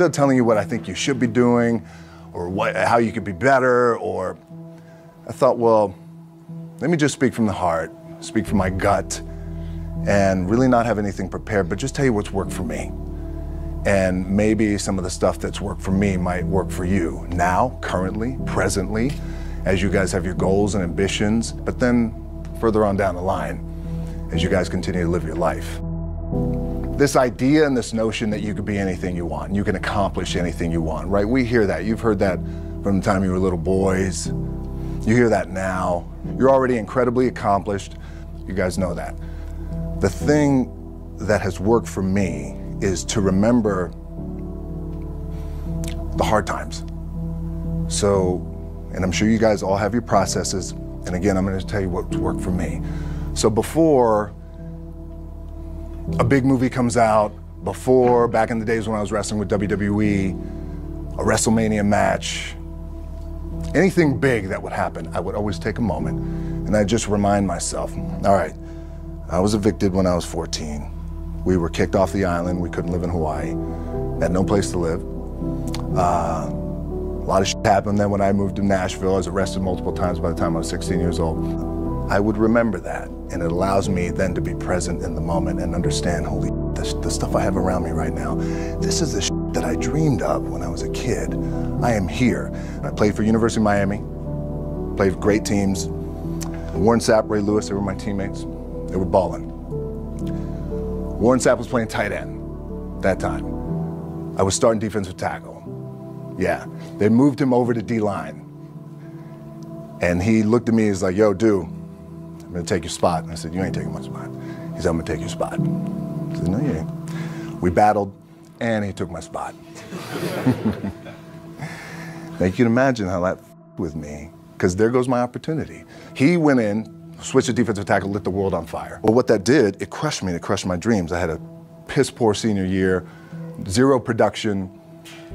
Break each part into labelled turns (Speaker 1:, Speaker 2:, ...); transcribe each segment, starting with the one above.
Speaker 1: Instead of telling you what I think you should be doing or how you could be better, or I thought, well, let me just speak from the heart, speak from my gut, and really not have anything prepared, but just tell you what's worked for me. And maybe some of the stuff that's worked for me might work for you now, currently, presently, as you guys have your goals and ambitions, but then further on down the line, as you guys continue to live your life. This idea and this notion that you could be anything you want, you can accomplish anything you want, right? We hear that. You've heard that from the time you were little boys. You hear that now. You're already incredibly accomplished. You guys know that. The thing that has worked for me is to remember the hard times. So, and I'm sure you guys all have your processes. And again, I'm going to tell you what's worked for me. So before a big movie comes out, before, back in the days when I was wrestling with WWE, a WrestleMania match, anything big that would happen, I would always take a moment and I'd just remind myself, all right, I was evicted when I was 14. We were kicked off the island. We couldn't live in Hawaii. Had no place to live. A lot of shit happened then when I moved to Nashville. I was arrested multiple times by the time I was 16 years old. I would remember that, and it allows me then to be present in the moment and understand, holy, the stuff I have around me right now, this is the shit that I dreamed of when I was a kid. I am here. I played for University of Miami, played for great teams. Warren Sapp, Ray Lewis, they were my teammates. They were balling. Warren Sapp was playing tight end that time. I was starting defensive tackle. Yeah, they moved him over to D-line. And he looked at me, he's like, yo, dude, I'm gonna take your spot. And I said, you ain't taking my spot. He said, I'm gonna take your spot. I said, no, you ain't. We battled, and he took my spot. Now you can imagine how that with me, because there goes my opportunity. He went in, switched to defensive tackle, lit the world on fire. Well, what that did, it crushed me, it crushed my dreams. I had a piss poor senior year, zero production,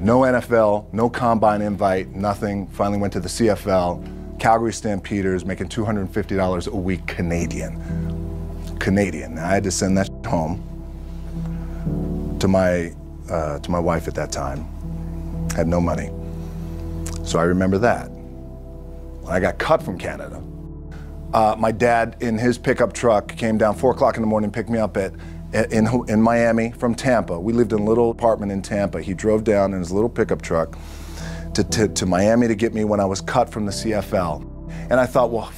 Speaker 1: no NFL, no combine invite, nothing. Finally went to the CFL. Calgary Stampeders, making $250 a week Canadian. Now, I had to send that home to my wife at that time. Had no money. So I remember that. When I got cut from Canada, my dad in his pickup truck came down 4 o'clock in the morning, picked me up in Miami from Tampa. We lived in a little apartment in Tampa. He drove down in his little pickup truck to Miami to get me when I was cut from the CFL. And I thought, well,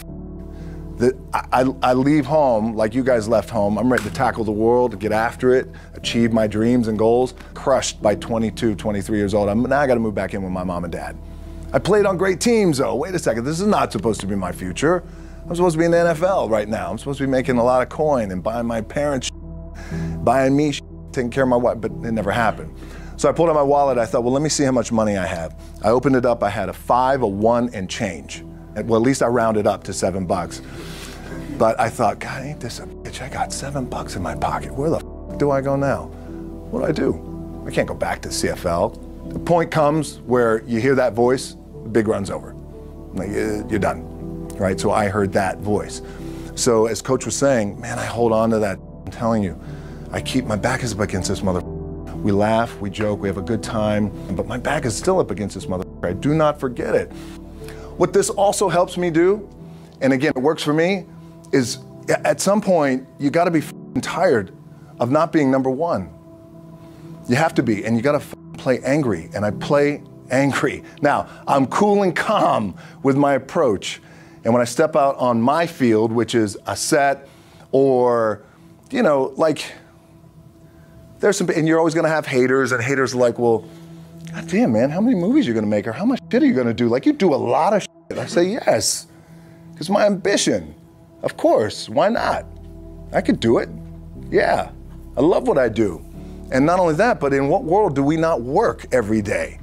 Speaker 1: I leave home like you guys left home. I'm ready to tackle the world, to get after it, achieve my dreams and goals. Crushed by 22, 23 years old. Now I gotta move back in with my mom and dad. I played on great teams though. Wait a second, this is not supposed to be my future. I'm supposed to be in the NFL right now. I'm supposed to be making a lot of coin and buying my parents, buying me, taking care of my wife, but it never happened. So I pulled out my wallet, I thought, well, let me see how much money I have. I opened it up, I had a 5, a 1, and change. Well, at least I rounded up to $7. But I thought, God, ain't this a bitch? I got $7 in my pocket. Where the f do I go now? What do I do? I can't go back to CFL. The point comes where you hear that voice, the big run's over. Like, you're done, right? So I heard that voice. So as Coach was saying, man, I hold on to that. I'm telling you, I keep, my back is up against this mother. We laugh, we joke, we have a good time, but my back is still up against this mother. I do not forget it. What this also helps me do, and again, it works for me, is at some point, you gotta be tired of not being number one. You have to be, and you gotta play angry, and I play angry. Now, I'm cool and calm with my approach, and when I step out on my field, which is a set, or, you know, like, there's some, and you're always gonna have haters, and haters are like, well, God damn, man, how many movies are you gonna make, or how much shit are you gonna do? Like, you do a lot of shit. I say, yes, it's my ambition. Of course, why not? I could do it, yeah. I love what I do. And not only that, but in what world do we not work every day?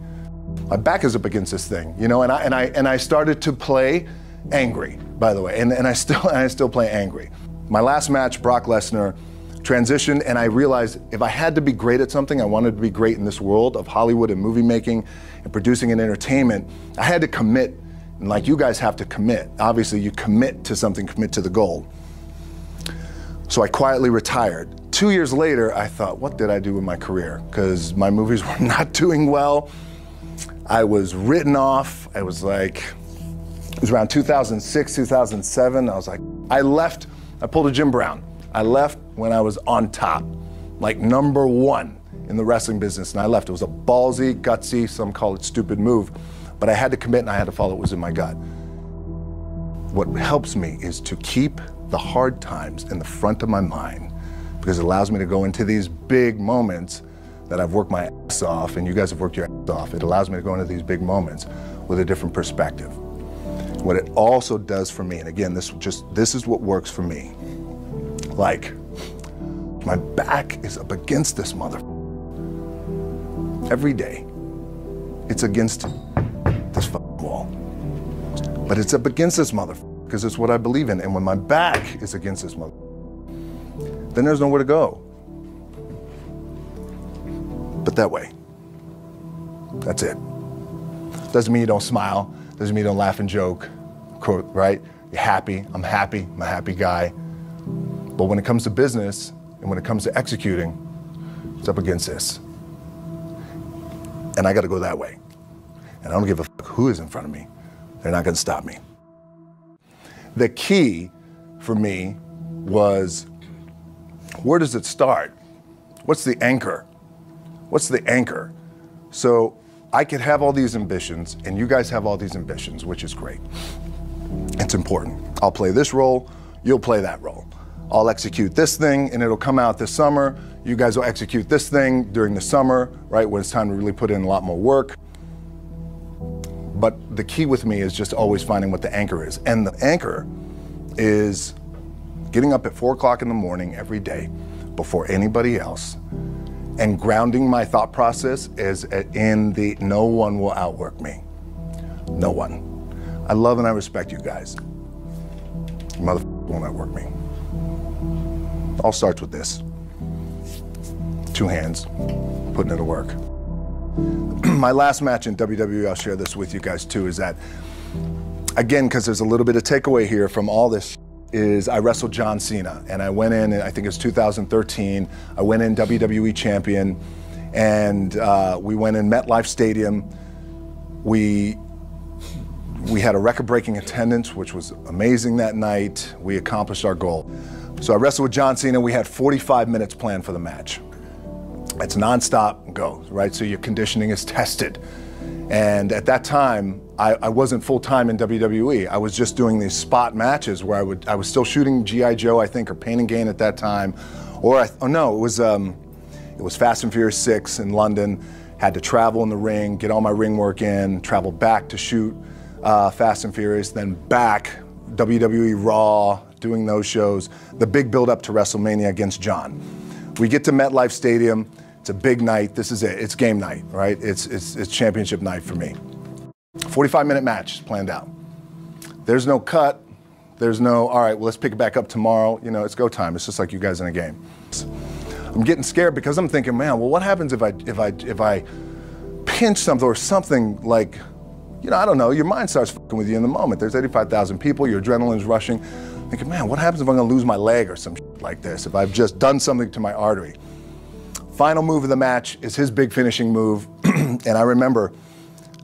Speaker 1: My back is up against this thing, you know, and I started to play angry, by the way, and I still play angry. My last match, Brock Lesnar, transitioned, and I realized if I had to be great at something, I wanted to be great in this world of Hollywood and movie making and producing and entertainment, I had to commit, and like you guys have to commit. Obviously, you commit to something, commit to the goal. So I quietly retired 2 years later, I thought, what did I do with my career? Because my movies were not doing well. I was written off. I was like, it was around 2006, 2007. I was like, I left, I pulled a Jim Brown. I left when I was on top, like #1 in the wrestling business, and I left. It was a ballsy, gutsy, some call it stupid move, but I had to commit and I had to follow what was in my gut. What helps me is to keep the hard times in the front of my mind, because it allows me to go into these big moments that I've worked my ass off, and you guys have worked your ass off. It allows me to go into these big moments with a different perspective. What it also does for me, and again, this is what works for me. Like, my back is up against this mother. Every day, it's against this wall. But it's up against this mother, because it's what I believe in. And when my back is against this mother, then there's nowhere to go. But that way. That's it. Doesn't mean you don't smile. Doesn't mean you don't laugh and joke, right? You're happy. I'm a happy guy. But when it comes to business and when it comes to executing, it's up against this. And I got to go that way. And I don't give a fuck who is in front of me. They're not going to stop me. The key for me was, where does it start? What's the anchor? What's the anchor? So I could have all these ambitions, and you guys have all these ambitions, which is great. It's important. I'll play this role, you'll play that role. I'll execute this thing, and it'll come out this summer. You guys will execute this thing during the summer, right, when it's time to really put in a lot more work. But the key with me is just always finding what the anchor is. And the anchor is getting up at 4 o'clock in the morning every day before anybody else and grounding my thought process is in the no one will outwork me. No one. I love and I respect you guys. Motherfucker won't outwork me. All starts with this. 2 hands, putting it to work. My last match in WWE, I'll share this with you guys too, is that, again, because there's a little bit of takeaway here from all this, is I wrestled John Cena, and I went in, I think it was 2013, I went in WWE champion, and we went in MetLife Stadium. We had a record-breaking attendance, which was amazing that night. We accomplished our goal. So I wrestled with John Cena. We had 45 minutes planned for the match. It's nonstop go, right? So your conditioning is tested. And at that time, I wasn't full-time in WWE. I was just doing these spot matches where I was still shooting G.I. Joe, I think, or Pain and Gain at that time. No, it was Fast and Furious 6 in London. Had to travel in the ring, get all my ring work in, travel back to shoot Fast and Furious, then back, WWE Raw, doing those shows. The big build-up to WrestleMania against John. We get to MetLife Stadium. It's a big night. This is it. It's game night, right? It's championship night for me. 45-minute match planned out. There's no cut. There's no, all right, well, let's pick it back up tomorrow. You know, it's go time. It's just like you guys in a game. I'm getting scared because I'm thinking, man, well, what happens if I pinch something or something like, you know, I don't know, your mind starts fucking with you in the moment. There's 85,000 people, your adrenaline's rushing. Thinking, man, what happens if I'm gonna lose my leg or some shit like this, if I've just done something to my artery? Final move of the match is his big finishing move. And I remember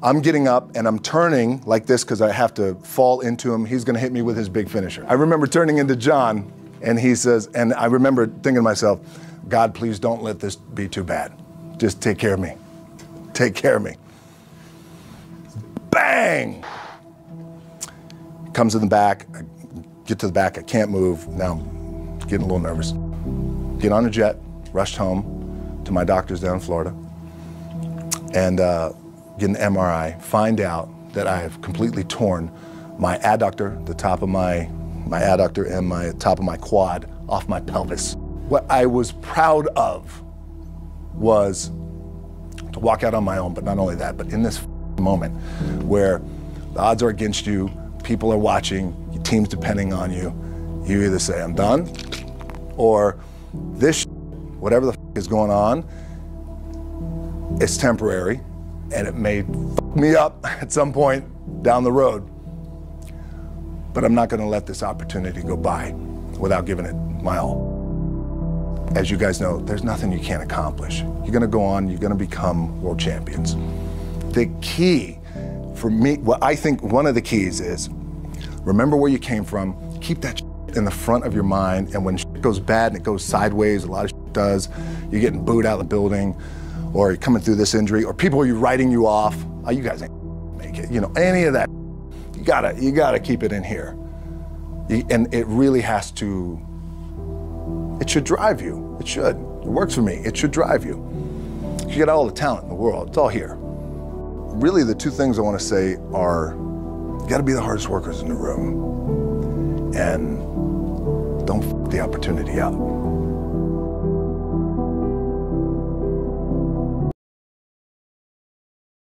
Speaker 1: I'm getting up and I'm turning like this because I have to fall into him. He's gonna hit me with his big finisher. I remember turning into John and he says, and I remember thinking to myself, God, please don't let this be too bad. Just take care of me. Take care of me. Bang! Comes in the back, I get to the back, I can't move. Now I'm getting a little nervous. Get on a jet, rushed home to my doctors down in Florida, and get an MRI, find out that I have completely torn my adductor, the top of my adductor and my top of my quad off my pelvis. What I was proud of was to walk out on my own, but not only that, but in this moment where the odds are against you, people are watching, your team's depending on you, you either say, I'm done, or this whatever the is going on, it's temporary, and it may fuck me up at some point down the road. But I'm not gonna let this opportunity go by without giving it my all. as you guys know, there's nothing you can't accomplish. You're gonna go on, you're gonna become world champions. The key for me, what I think one of the keys is, remember where you came from, keep that in the front of your mind, and when shit goes bad and it goes sideways, a lot of shit does, you're getting booed out of the building, or you're coming through this injury, or people are writing you off, oh, you guys ain't make it, you know, any of that, you gotta keep it in here. And it really has to, it should drive you, it should. It works for me, it should drive you. You got all the talent in the world, it's all here. Really, the two things I want to say are, you gotta be the hardest workers in the room, and don't f the opportunity up.